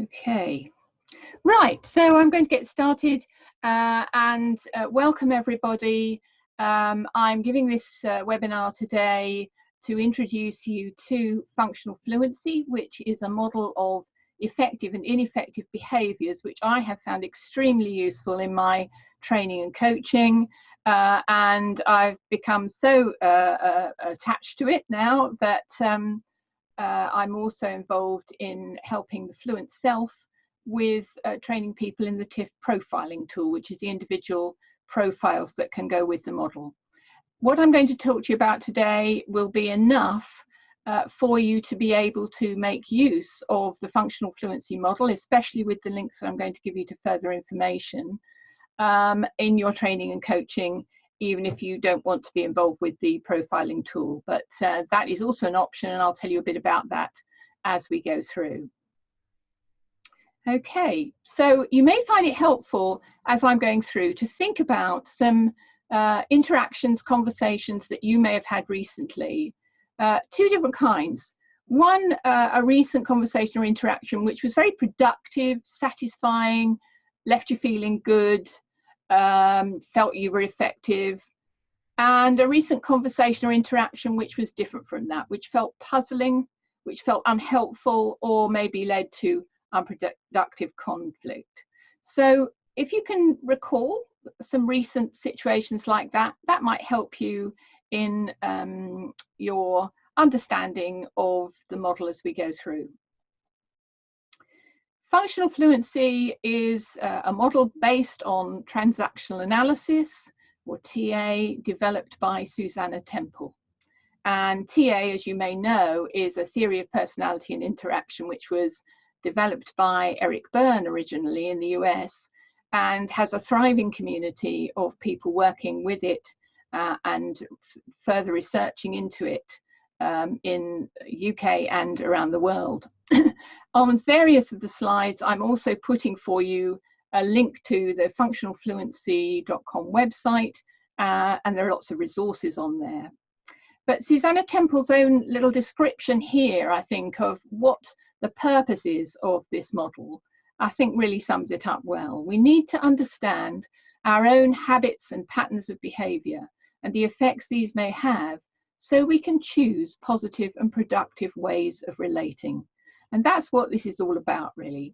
Okay, right, so I'm going to get started and welcome everybody. I'm giving this webinar today to introduce you to functional fluency, which is a model of effective and ineffective behaviours, which I have found extremely useful in my training and coaching. And I've become so attached to it now that I'm also involved in helping the Fluent Self with training people in the TIFF profiling tool, which is the individual profiles that can go with the model. What I'm going to talk to you about today will be enough for you to be able to make use of the functional fluency model, especially with the links that I'm going to give you to further information in your training and coaching, even if you don't want to be involved with the profiling tool. But that is also an option, and I'll tell you a bit about that as we go through. Okay, so you may find it helpful as I'm going through to think about some interactions, conversations that you may have had recently. Two different kinds. One, a recent conversation or interaction which was very productive, satisfying, left you feeling good, felt you were effective, and a recent conversation or interaction which was different from that, which felt puzzling, which felt unhelpful, or maybe led to unproductive conflict. So if you can recall some recent situations like that, that might help you in your understanding of the model as we go through. Functional fluency is a model based on transactional analysis, or TA, developed by Susannah Temple. And TA, as you may know, is a theory of personality and interaction which was developed by Eric Berne originally in the US, and has a thriving community of people working with it and further researching into it in UK and around the world. On various of the slides, I'm also putting for you a link to the functionalfluency.com website, and there are lots of resources on there. But Susannah Temple's own little description here, I think, of what the purpose is of this model, I think really sums it up well. We need to understand our own habits and patterns of behaviour and the effects these may have, so we can choose positive and productive ways of relating. And that's what this is all about, really.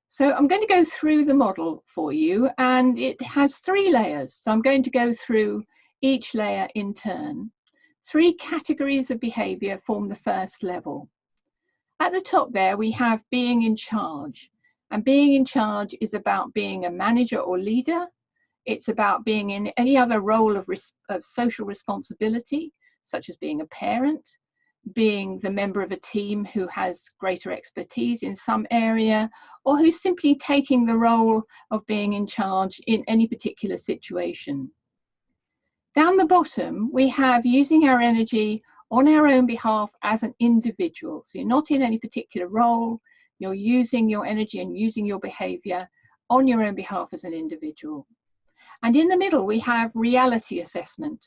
So I'm going to go through the model for you, and it has 3 layers. So I'm going to go through each layer in turn. 3 categories of behaviour form the first level. At the top there, we have being in charge. And being in charge is about being a manager or leader. It's about being in any other role of social responsibility, such as being a parent, being the member of a team who has greater expertise in some area, or who's simply taking the role of being in charge in any particular situation. Down the bottom, we have using our energy on our own behalf as an individual. So you're not in any particular role, you're using your energy and using your behaviour on your own behalf as an individual. And in the middle, we have reality assessment,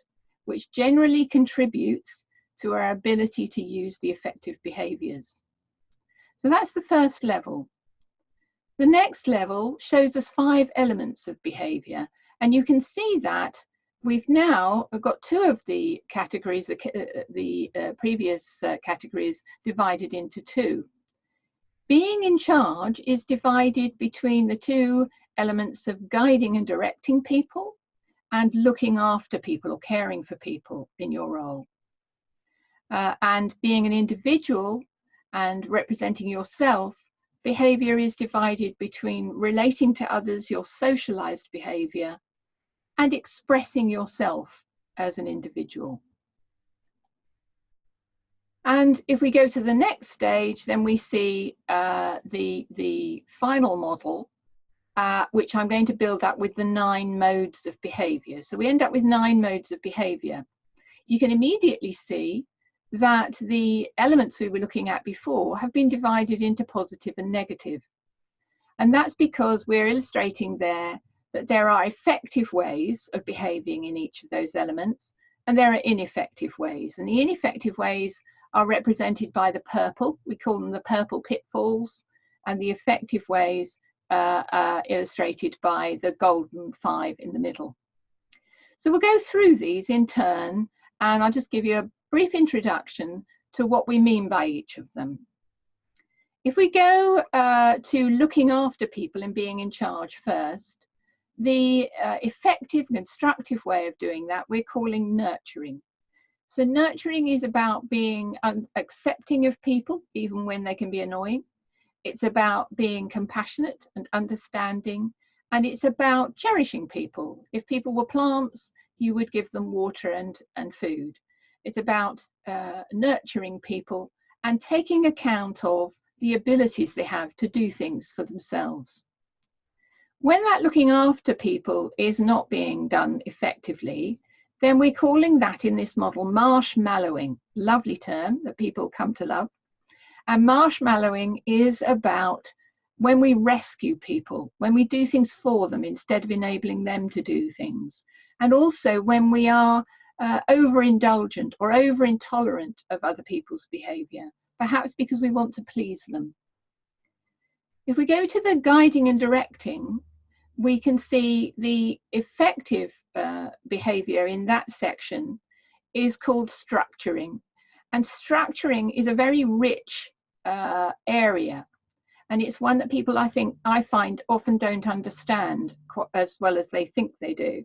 which generally contributes to our ability to use the effective behaviours. So that's the first level. The next level shows us 5 elements of behaviour, and you can see that we've now got 2 of the categories, the previous categories, divided into 2. Being in charge is divided between the 2 elements of guiding and directing people and looking after people or caring for people in your role. And being an individual and representing yourself, behaviour is divided between relating to others, your socialised behaviour, and expressing yourself as an individual. And if we go to the next stage, then we see the final model, which I'm going to build up with the 9 modes of behaviour. So we end up with 9 modes of behaviour. You can immediately see that the elements we were looking at before have been divided into positive and negative. And that's because we're illustrating there that there are effective ways of behaving in each of those elements, and there are ineffective ways. And the ineffective ways are represented by the purple. We call them the purple pitfalls. and the effective ways illustrated by the golden 5 in the middle. So we'll go through these in turn, and I'll just give you a brief introduction to what we mean by each of them. If we go to looking after people and being in charge first, the effective, constructive way of doing that we're calling nurturing. So nurturing is about being accepting of people, even when they can be annoying. It's about being compassionate and understanding, and it's about cherishing people. If people were plants, you would give them water and food. It's about nurturing people and taking account of the abilities they have to do things for themselves. When that looking after people is not being done effectively, then we're calling that in this model marshmallowing. Lovely term that people come to love. And marshmallowing is about when we rescue people, when we do things for them instead of enabling them to do things. And also when we are overindulgent or over-intolerant of other people's behaviour, perhaps because we want to please them. If we go to the guiding and directing, we can see the effective behaviour in that section is called structuring. And structuring is a very rich area, and it's one that people I find often don't understand as well as they think they do.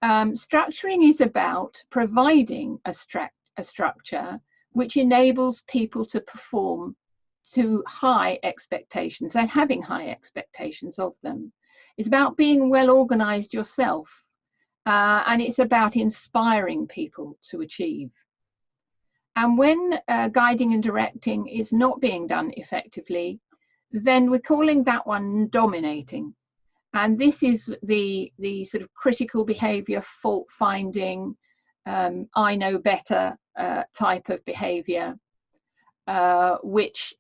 Structuring is about providing a structure which enables people to perform to high expectations and having high expectations of them. It's about being well organized yourself, and it's about inspiring people to achieve. And when guiding and directing is not being done effectively, then we're calling that one dominating. And this is the sort of critical behavior, fault finding, I know better type of behavior, which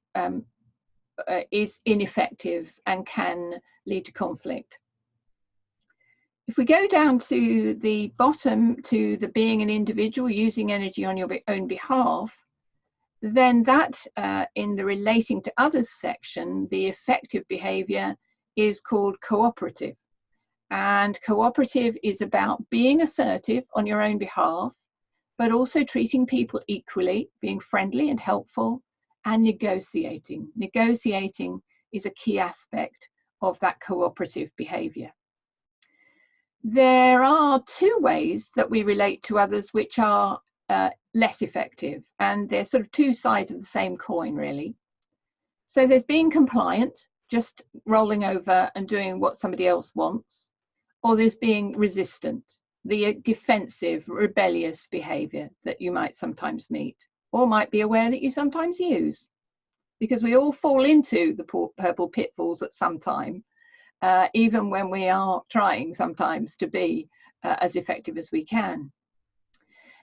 is ineffective and can lead to conflict. If we go down to the bottom, to the being an individual, using energy on your own behalf, then that in the relating to others section, the effective behavior is called cooperative. And cooperative is about being assertive on your own behalf, but also treating people equally, being friendly and helpful, and negotiating. Negotiating is a key aspect of that cooperative behavior. There are two ways that we relate to others which are less effective, and they're sort of two sides of the same coin, really. So there's being compliant, just rolling over and doing what somebody else wants, or there's being resistant, the defensive, rebellious behavior that you might sometimes meet, or might be aware that you sometimes use, because we all fall into the purple pitfalls at some time, even when we are trying sometimes to be as effective as we can.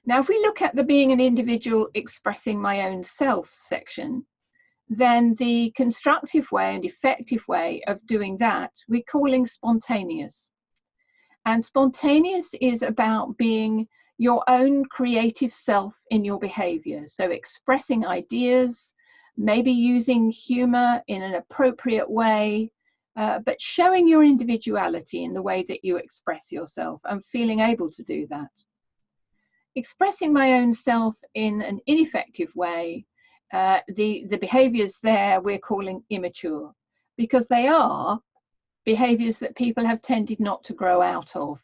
Now, if we look at the being an individual expressing my own self section, then the constructive way and effective way of doing that we're calling spontaneous. And spontaneous is about being your own creative self in your behavior. So expressing ideas, maybe using humor in an appropriate way, but showing your individuality in the way that you express yourself and feeling able to do that. Expressing my own self in an ineffective way, the behaviours there we're calling immature, because they are behaviours that people have tended not to grow out of.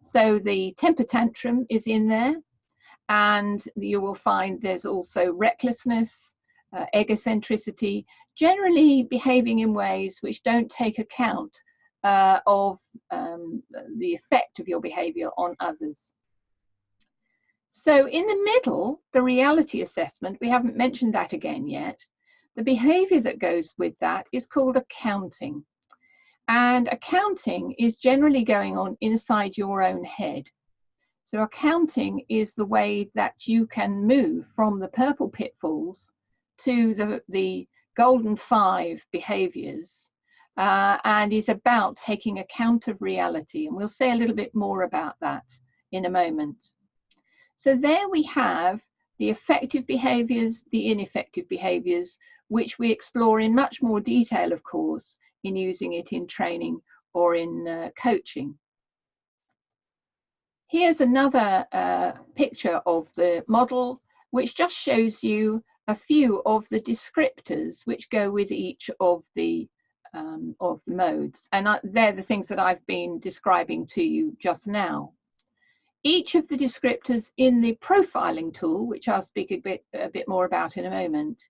So the temper tantrum is in there, and you will find there's also recklessness, egocentricity, generally behaving in ways which don't take account of the effect of your behaviour on others. So in the middle, the reality assessment, we haven't mentioned that again yet. The behaviour that goes with that is called accounting. And accounting is generally going on inside your own head. So accounting is the way that you can move from the purple pitfalls to the golden 5 behaviours, and is about taking account of reality. And we'll say a little bit more about that in a moment. So there we have the effective behaviours, the ineffective behaviours, which we explore in much more detail, of course, in using it in training or in coaching. Here's another picture of the model, which just shows you a few of the descriptors which go with each of the modes. And they're the things that I've been describing to you just now. Each of the descriptors in the profiling tool, which I'll speak a bit more about in a moment,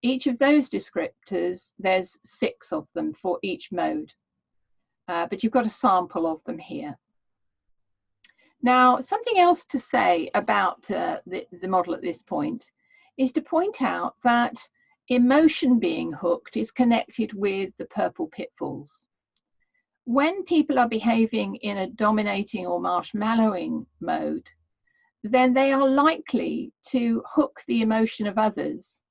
each of those descriptors, there's 6 of them for each mode, but you've got a sample of them here. Now, something else to say about the model at this point is to point out that emotion being hooked is connected with the purple pitfalls. When people are behaving in a dominating or marshmallowing mode, then they are likely to hook the emotion of others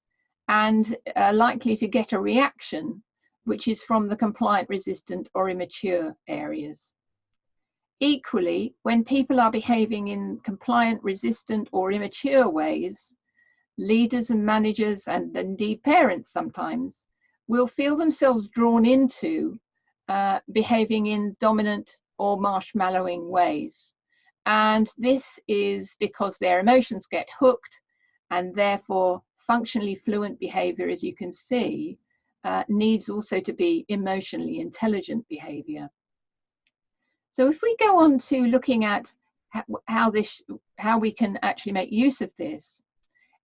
and are likely to get a reaction which is from the compliant, resistant or immature areas. Equally, when people are behaving in compliant, resistant or immature ways, leaders and managers, and indeed parents sometimes, will feel themselves drawn into behaving in dominant or marshmallowing ways. And this is because their emotions get hooked, and therefore functionally fluent behaviour, as you can see, needs also to be emotionally intelligent behaviour. So if we go on to looking at how we can actually make use of this,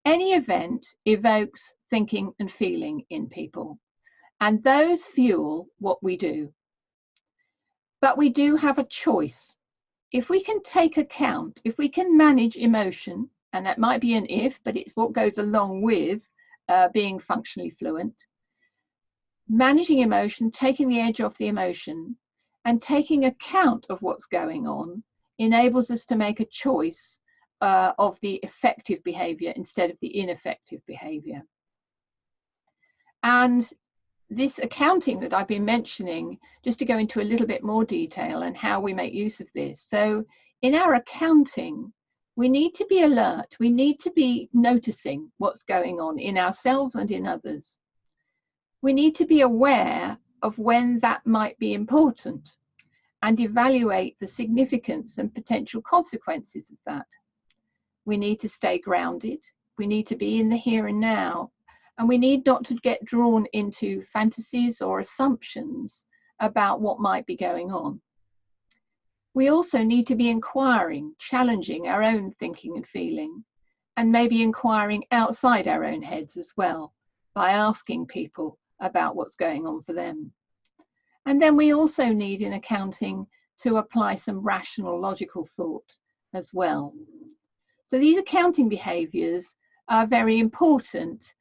any event evokes thinking and feeling in people, and those fuel what we do. But we do have a choice. If we can take account, if we can manage emotion, and that might be an if, but it's what goes along with being functionally fluent, managing emotion, taking the edge off the emotion, and taking account of what's going on enables us to make a choice of the effective behaviour instead of the ineffective behaviour. And this accounting that I've been mentioning, just to go into a little bit more detail and how we make use of this. So in our accounting, we need to be alert. We need to be noticing what's going on in ourselves and in others. We need to be aware of when that might be important and evaluate the significance and potential consequences of that. We need to stay grounded. We need to be in the here and now. And we need not to get drawn into fantasies or assumptions about what might be going on. We also need to be inquiring, challenging our own thinking and feeling, and maybe inquiring outside our own heads as well, by asking people about what's going on for them. And then we also need in accounting to apply some rational, logical thought as well. So these accounting behaviours are very important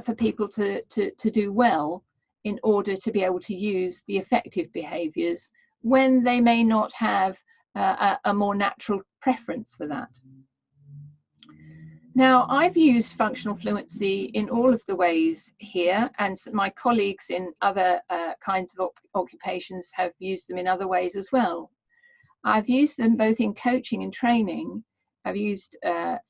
for people to do well in order to be able to use the effective behaviours when they may not have a more natural preference for that. Now, I've used functional fluency in all of the ways here, and my colleagues in other kinds of occupations have used them in other ways as well. I've used them both in coaching and training. I've used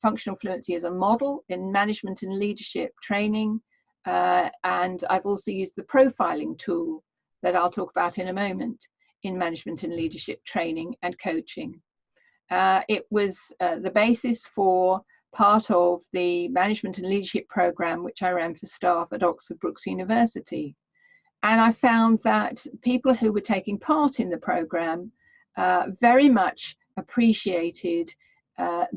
functional fluency as a model in management and leadership training, and I've also used the profiling tool that I'll talk about in a moment in management and leadership training and coaching. It was the basis for part of the management and leadership program which I ran for staff at Oxford Brookes University. And I found that people who were taking part in the program very much appreciated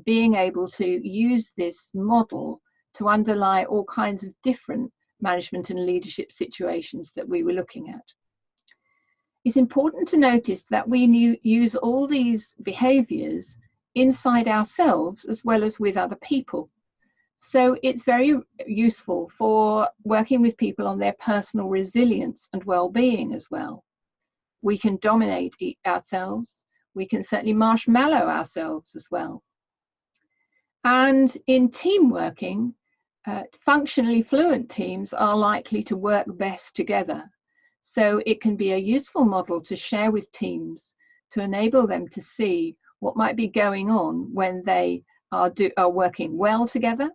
being able to use this model to underlie all kinds of different management and leadership situations that we were looking at. It's important to notice that we use all these behaviours inside ourselves as well as with other people. So it's very useful for working with people on their personal resilience and well-being as well. We can dominate ourselves. We can certainly marshmallow ourselves as well. And in team working, functionally fluent teams are likely to work best together. So it can be a useful model to share with teams to enable them to see what might be going on when they are working well together,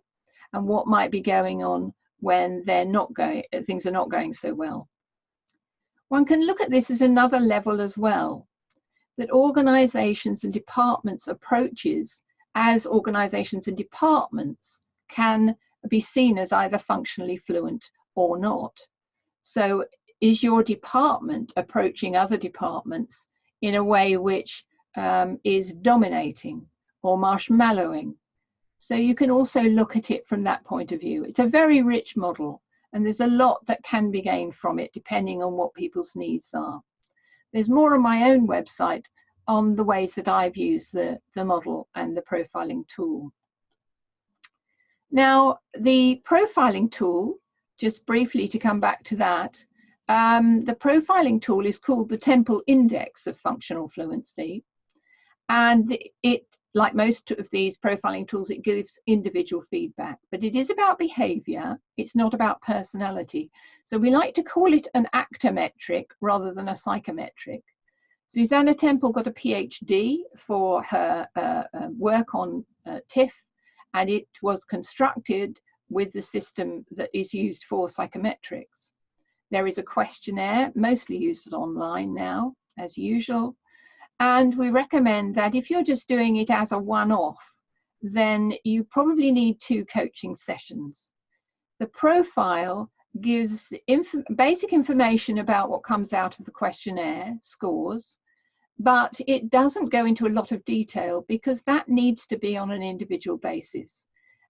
and what might be going on when things are not going so well. One can look at this as another level as well, that organisations and departments' approaches as organisations and departments can be seen as either functionally fluent or not. So is your department approaching other departments in a way which is dominating or marshmallowing? So you can also look at it from that point of view. It's a very rich model, and there's a lot that can be gained from it depending on what people's needs are. There's more on my own website on the ways that I've used the model and the profiling tool. Now, the profiling tool, just briefly to come back to that, the profiling tool is called the Temple Index of Functional Fluency. And it, like most of these profiling tools, it gives individual feedback, but it is about behaviour. It's not about personality. So we like to call it an actor metric rather than a psychometric. Susannah Temple got a PhD for her work on TIFF, and it was constructed with the system that is used for psychometrics. There is a questionnaire, mostly used online now, as usual. And we recommend that if you're just doing it as a one-off, then you probably need 2 coaching sessions. The profile gives basic information about what comes out of the questionnaire, scores, but it doesn't go into a lot of detail because that needs to be on an individual basis.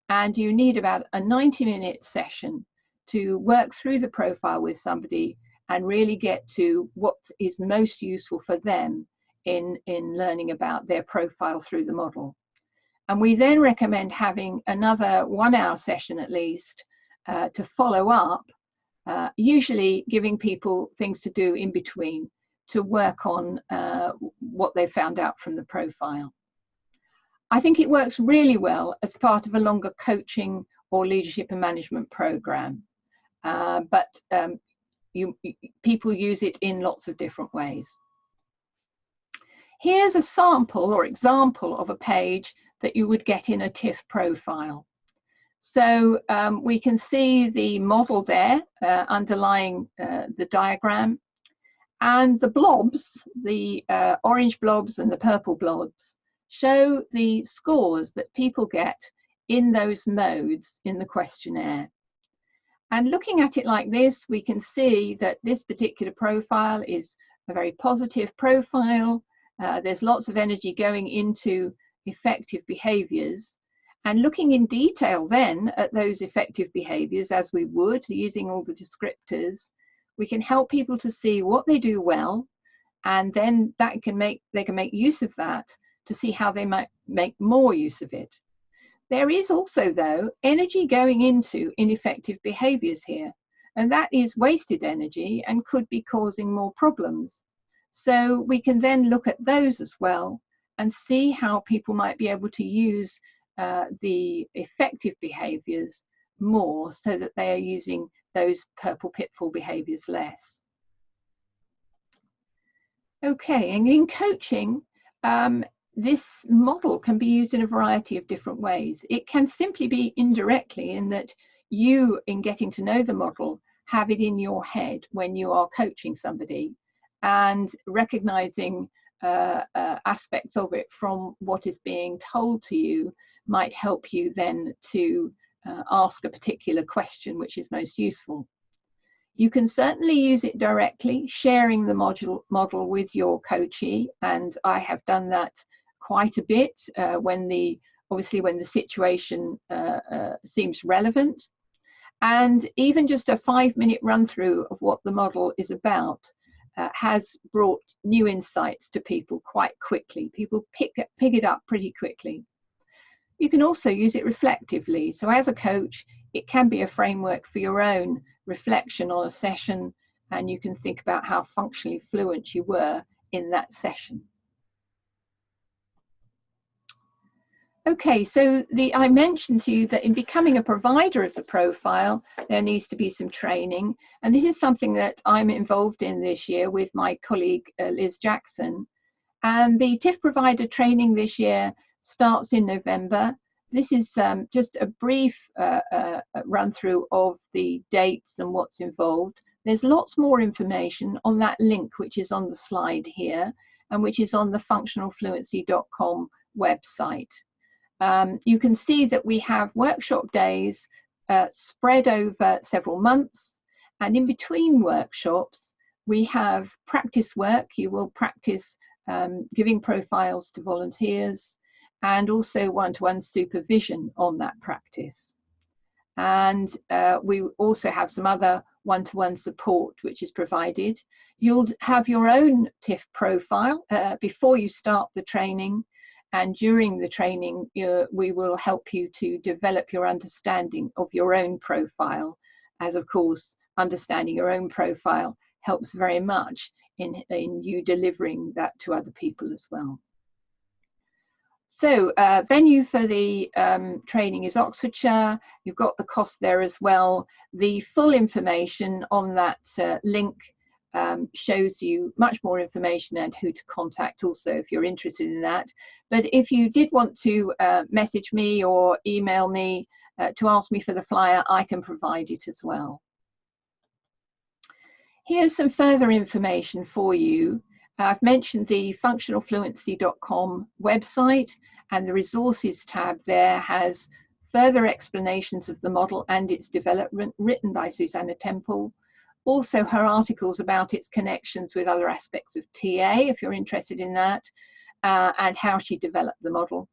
And you need about a 90-minute session to work through the profile with somebody and really get to what is most useful for them in learning about their profile through the model. And we then recommend having another 1-hour session at least to follow up, usually giving people things to do in between to work on what they found out from the profile. I think it works really well as part of a longer coaching or leadership and management program, but people use it in lots of different ways. Here's a sample or example of a page that you would get in a TIFF profile. So we can see the model there underlying the diagram, and the blobs, the orange blobs and the purple blobs, show the scores that people get in those modes in the questionnaire. And looking at it like this, we can see that this particular profile is a very positive profile. There's lots of energy going into effective behaviours, and looking in detail then at those effective behaviours, as we would using all the descriptors, we can help people to see what they do well, and then they can make use of that to see how they might make more use of it. There is also, though, energy going into ineffective behaviours here, and that is wasted energy and could be causing more problems. So we can then look at those as well and see how people might be able to use the effective behaviours more so that they are using those purple pitfall behaviours less. Okay, and in coaching, this model can be used in a variety of different ways. It can simply be indirectly in that you, in getting to know the model, have it in your head when you are coaching somebody, and recognizing aspects of it from what is being told to you might help you then to ask a particular question which is most useful. You can certainly use it directly, sharing the model with your coachee, and I have done that quite a bit obviously when the situation seems relevant. And even just a 5-minute run through of what the model is about has brought new insights to people quite quickly. People pick it up pretty quickly. You can also use it reflectively. So as a coach, it can be a framework for your own reflection on a session, and you can think about how functionally fluent you were in that session. Okay, so I mentioned to you that in becoming a provider of the profile, there needs to be some training. And this is something that I'm involved in this year with my colleague, Liz Jackson. And the TIFF provider training this year starts in November. This is just a brief run through of the dates and what's involved. There's lots more information on that link, which is on the slide here, and which is on the functionalfluency.com website. You can see that we have workshop days spread over several months, and in between workshops we have practice work. You will practice giving profiles to volunteers, and also one-to-one supervision on that practice. And we also have some other one-to-one support which is provided. You'll have your own TIFF profile before you start the training, and during the training we will help you to develop your understanding of your own profile, as of course understanding your own profile helps very much in you delivering that to other people as well. So venue for the training is Oxfordshire. You've got the cost there as well. The full information on that link shows you much more information and who to contact also if you're interested in that. But if you did want to message me or email me to ask me for the flyer, I can provide it as well. Here's some further information for you. I've mentioned the functionalfluency.com website, and the resources tab there has further explanations of the model and its development written by Susannah Temple. Also her articles about its connections with other aspects of TA, if you're interested in that, and how she developed the model.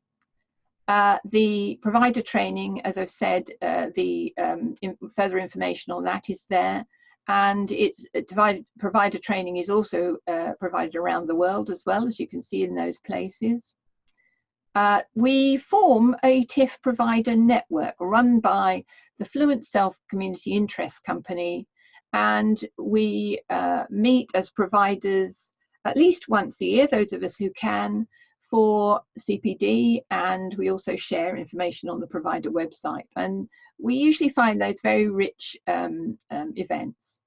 The provider training, as I've said, further information on that is there. And it's provider training is also provided around the world as well, as you can see in those places. We form a TIFF provider network run by the Fluent Self Community Interest Company, and we meet as providers at least once a year, those of us who can, for CPD, and we also share information on the provider website. And we usually find those very rich events.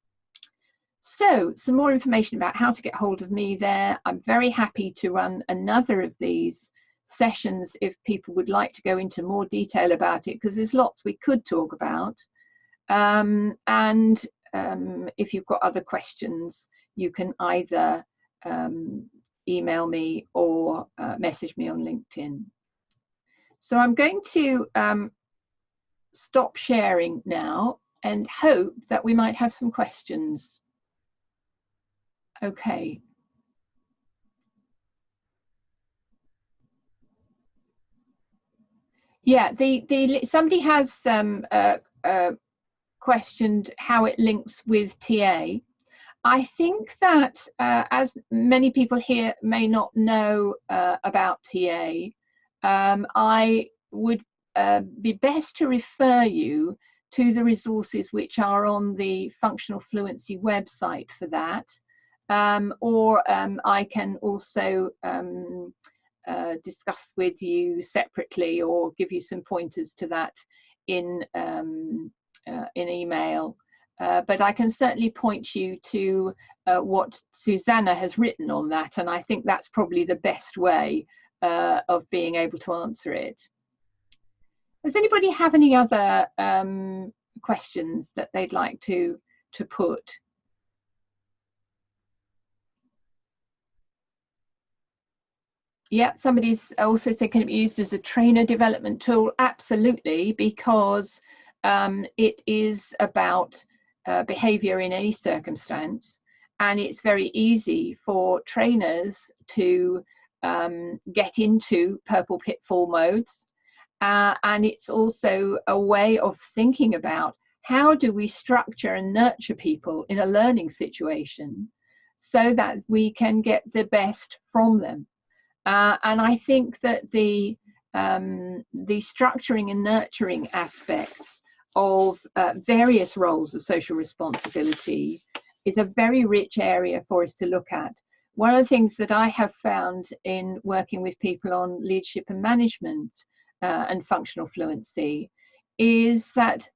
So some more information about how to get hold of me there. I'm very happy to run another of these sessions if people would like to go into more detail about it, because there's lots we could talk about. If you've got other questions, you can either email me or message me on LinkedIn. So I'm going to stop sharing now and hope that we might have some questions. Okay. Yeah, somebody has questioned how it links with TA. I think that as many people here may not know about TA, I would be best to refer you to the resources which are on the Functional Fluency website for that. Or I can also discuss with you separately or give you some pointers to that in email. But I can certainly point you to what Susannah has written on that, and I think that's probably the best way of being able to answer it. Does anybody have any other questions that they'd like to put? Yeah, somebody's also said, can it be used as a trainer development tool? Absolutely, because it is about behaviour in any circumstance, and it's very easy for trainers to get into purple pitfall modes, and it's also a way of thinking about how do we structure and nurture people in a learning situation so that we can get the best from them. And I think that the structuring and nurturing aspects of various roles of social responsibility is a very rich area for us to look at. One of the things that I have found in working with people on leadership and management and functional fluency is that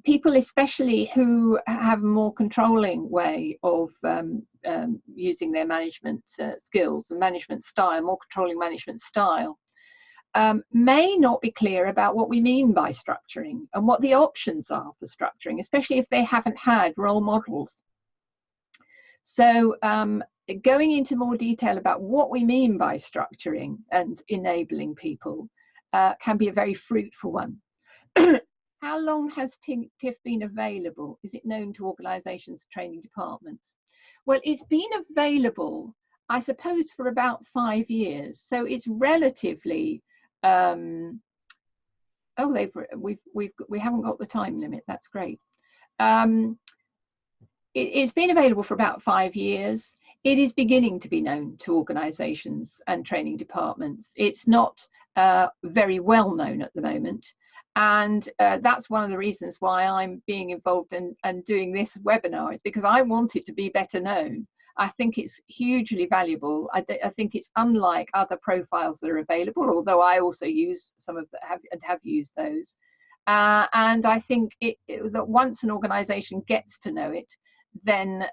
people, especially who have a more controlling way of using their management skills and management style, more controlling management style, may not be clear about what we mean by structuring and what the options are for structuring, especially if they haven't had role models. So going into more detail about what we mean by structuring and enabling people can be a very fruitful one. How long has TIFF been available? Is it known to organisations, training departments? Well, it's been available, I suppose, for about 5 years. So it's relatively, we haven't got the time limit. That's great. It's been available for about 5 years. It is beginning to be known to organisations and training departments. It's not very well known at the moment. And that's one of the reasons why I'm being involved and doing this webinar, is because I want it to be better known. I think it's hugely valuable. I think it's unlike other profiles that are available, although I also use some of that, have used those. And I think that once an organisation gets to know it, then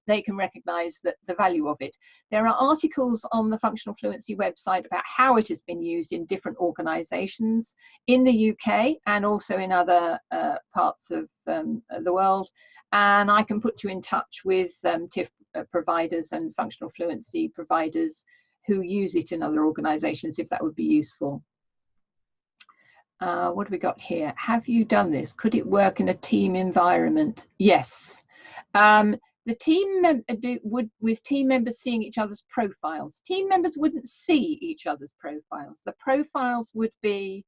they can recognise the value of it. There are articles on the Functional Fluency website about how it has been used in different organisations in the UK and also in other parts of the world. And I can put you in touch with TIFF providers and functional fluency providers who use it in other organisations, if that would be useful. What have we got here? Have you done this? Could it work in a team environment? Yes. The team with team members seeing each other's profiles. Team members wouldn't see each other's profiles. The profiles would be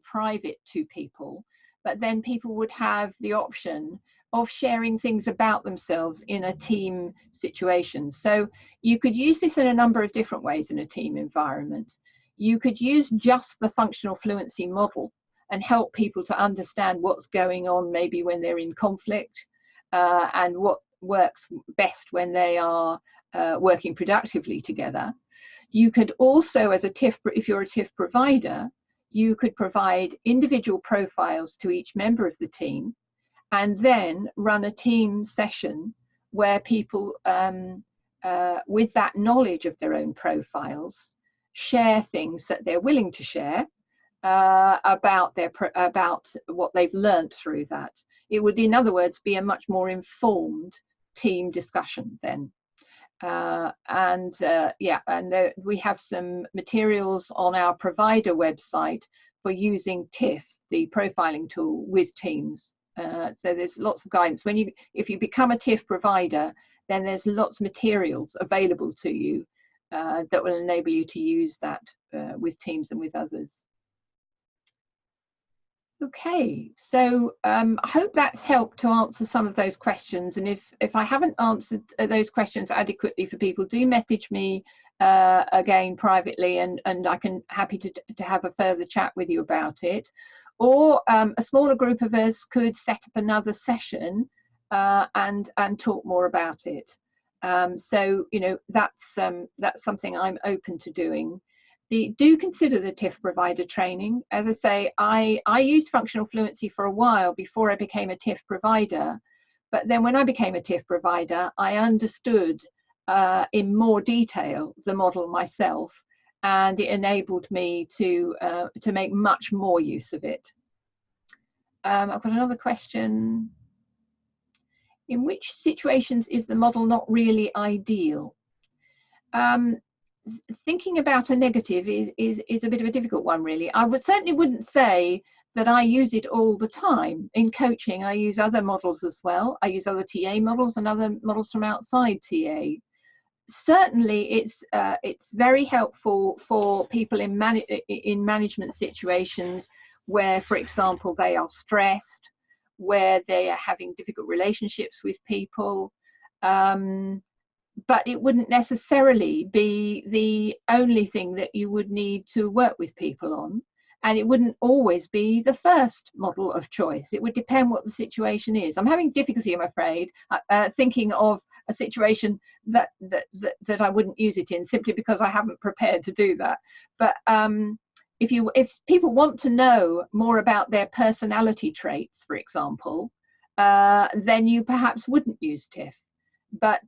private to people, but then people would have the option of sharing things about themselves in a team situation. So you could use this in a number of different ways in a team environment. You could use just the functional fluency model and help people to understand what's going on, maybe when they're in conflict, and what works best when they are working productively together. You could also, as a TIFF, if you're a TIFF provider, you could provide individual profiles to each member of the team and then run a team session where people, with that knowledge of their own profiles, share things that they're willing to share about what they've learned through that. It would, in other words, be a much more informed team discussion then. We have some materials on our provider website for using TIFF, the profiling tool, with teams. So there's lots of guidance. If you become a TIFF provider, then there's lots of materials available to you that will enable you to use that with teams and with others. Okay, so I hope that's helped to answer some of those questions. And if I haven't answered those questions adequately for people, do message me again privately, and I can happy to have a further chat with you about it. Or a smaller group of us could set up another session and talk more about it. So, you know, that's something I'm open to doing. Do consider the TIFF provider training. As I say, I used functional fluency for a while before I became a TIFF provider. But then when I became a TIFF provider, I understood in more detail the model myself, and it enabled me to make much more use of it. I've got another question. In which situations is the model not really ideal? Thinking about a negative is a bit of a difficult one, really. I certainly wouldn't say that I use it all the time. In coaching, I use other models as well. I use other TA models and other models from outside TA. Certainly, it's very helpful for people in management situations where, for example, they are stressed, where they are having difficult relationships with people. But it wouldn't necessarily be the only thing that you would need to work with people on. And it wouldn't always be the first model of choice. It would depend what the situation is. I'm having difficulty, I'm afraid, thinking of a situation that I wouldn't use it in, simply because I haven't prepared to do that. But if people want to know more about their personality traits, for example, then you perhaps wouldn't use TIFF. But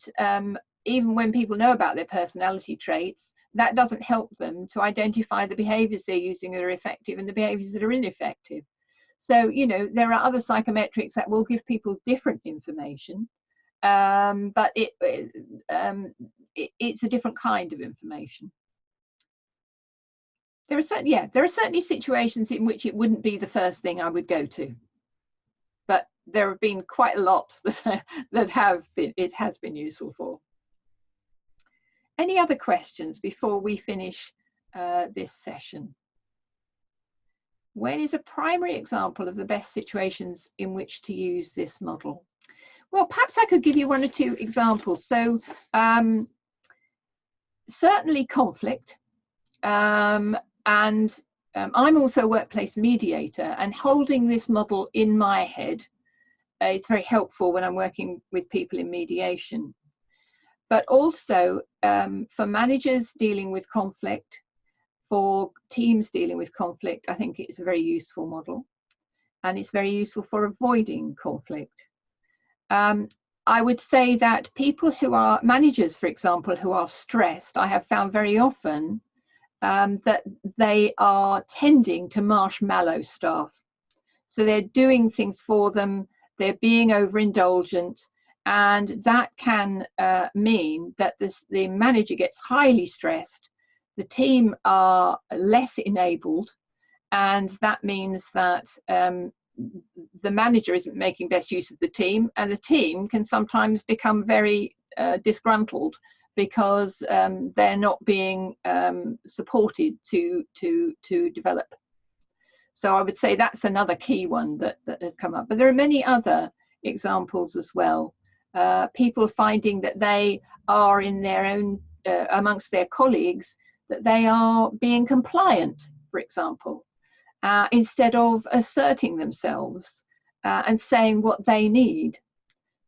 even when people know about their personality traits, that doesn't help them to identify the behaviours they're using that are effective and the behaviours that are ineffective. So, you know, there are other psychometrics that will give people different information, but it's a different kind of information. There are certainly situations in which it wouldn't be the first thing I would go to, but there have been quite a lot that it has been useful for. Any other questions before we finish this session? When is a primary example of the best situations in which to use this model? Well, perhaps I could give you one or two examples. So certainly conflict, and I'm also a workplace mediator, and holding this model in my head, it's very helpful when I'm working with people in mediation. But also for managers dealing with conflict, for teams dealing with conflict, I think it's a very useful model, and it's very useful for avoiding conflict. I would say that people who are managers, for example, who are stressed, I have found very often that they are tending to marshmallow staff. So they're doing things for them, they're being overindulgent, and that can mean that the manager gets highly stressed, the team are less enabled, and that means that the manager isn't making best use of the team, and the team can sometimes become very disgruntled because they're not being supported to develop. So I would say that's another key one that has come up. But there are many other examples as well. People finding that they are in their own, amongst their colleagues, that they are being compliant, for example, instead of asserting themselves and saying what they need.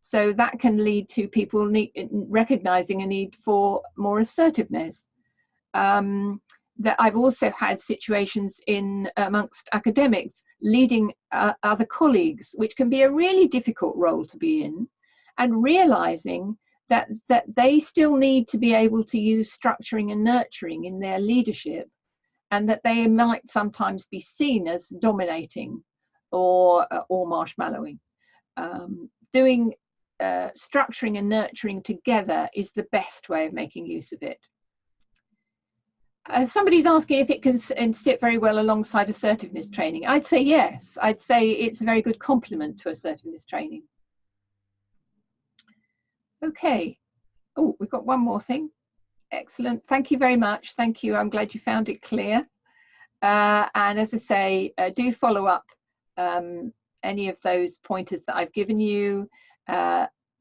So that can lead to people recognizing a need for more assertiveness. That I've also had situations amongst academics leading other colleagues, which can be a really difficult role to be in, and realizing that they still need to be able to use structuring and nurturing in their leadership, and that they might sometimes be seen as dominating or marshmallowing. Doing structuring and nurturing together is the best way of making use of it. Somebody's asking if it can sit very well alongside assertiveness training. I'd say yes. I'd say it's a very good complement to assertiveness training. Okay. Oh, we've got one more thing. Excellent. Thank you very much. Thank you. I'm glad you found it clear. And as I say, do follow up any of those pointers that I've given you.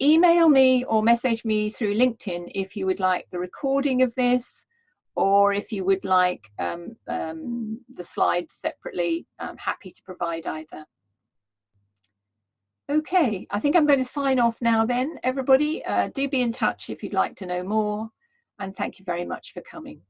Email me or message me through LinkedIn if you would like the recording of this, or if you would like the slides separately. I'm happy to provide either. Okay, I think I'm going to sign off now then, everybody. Do be in touch if you'd like to know more, and thank you very much for coming.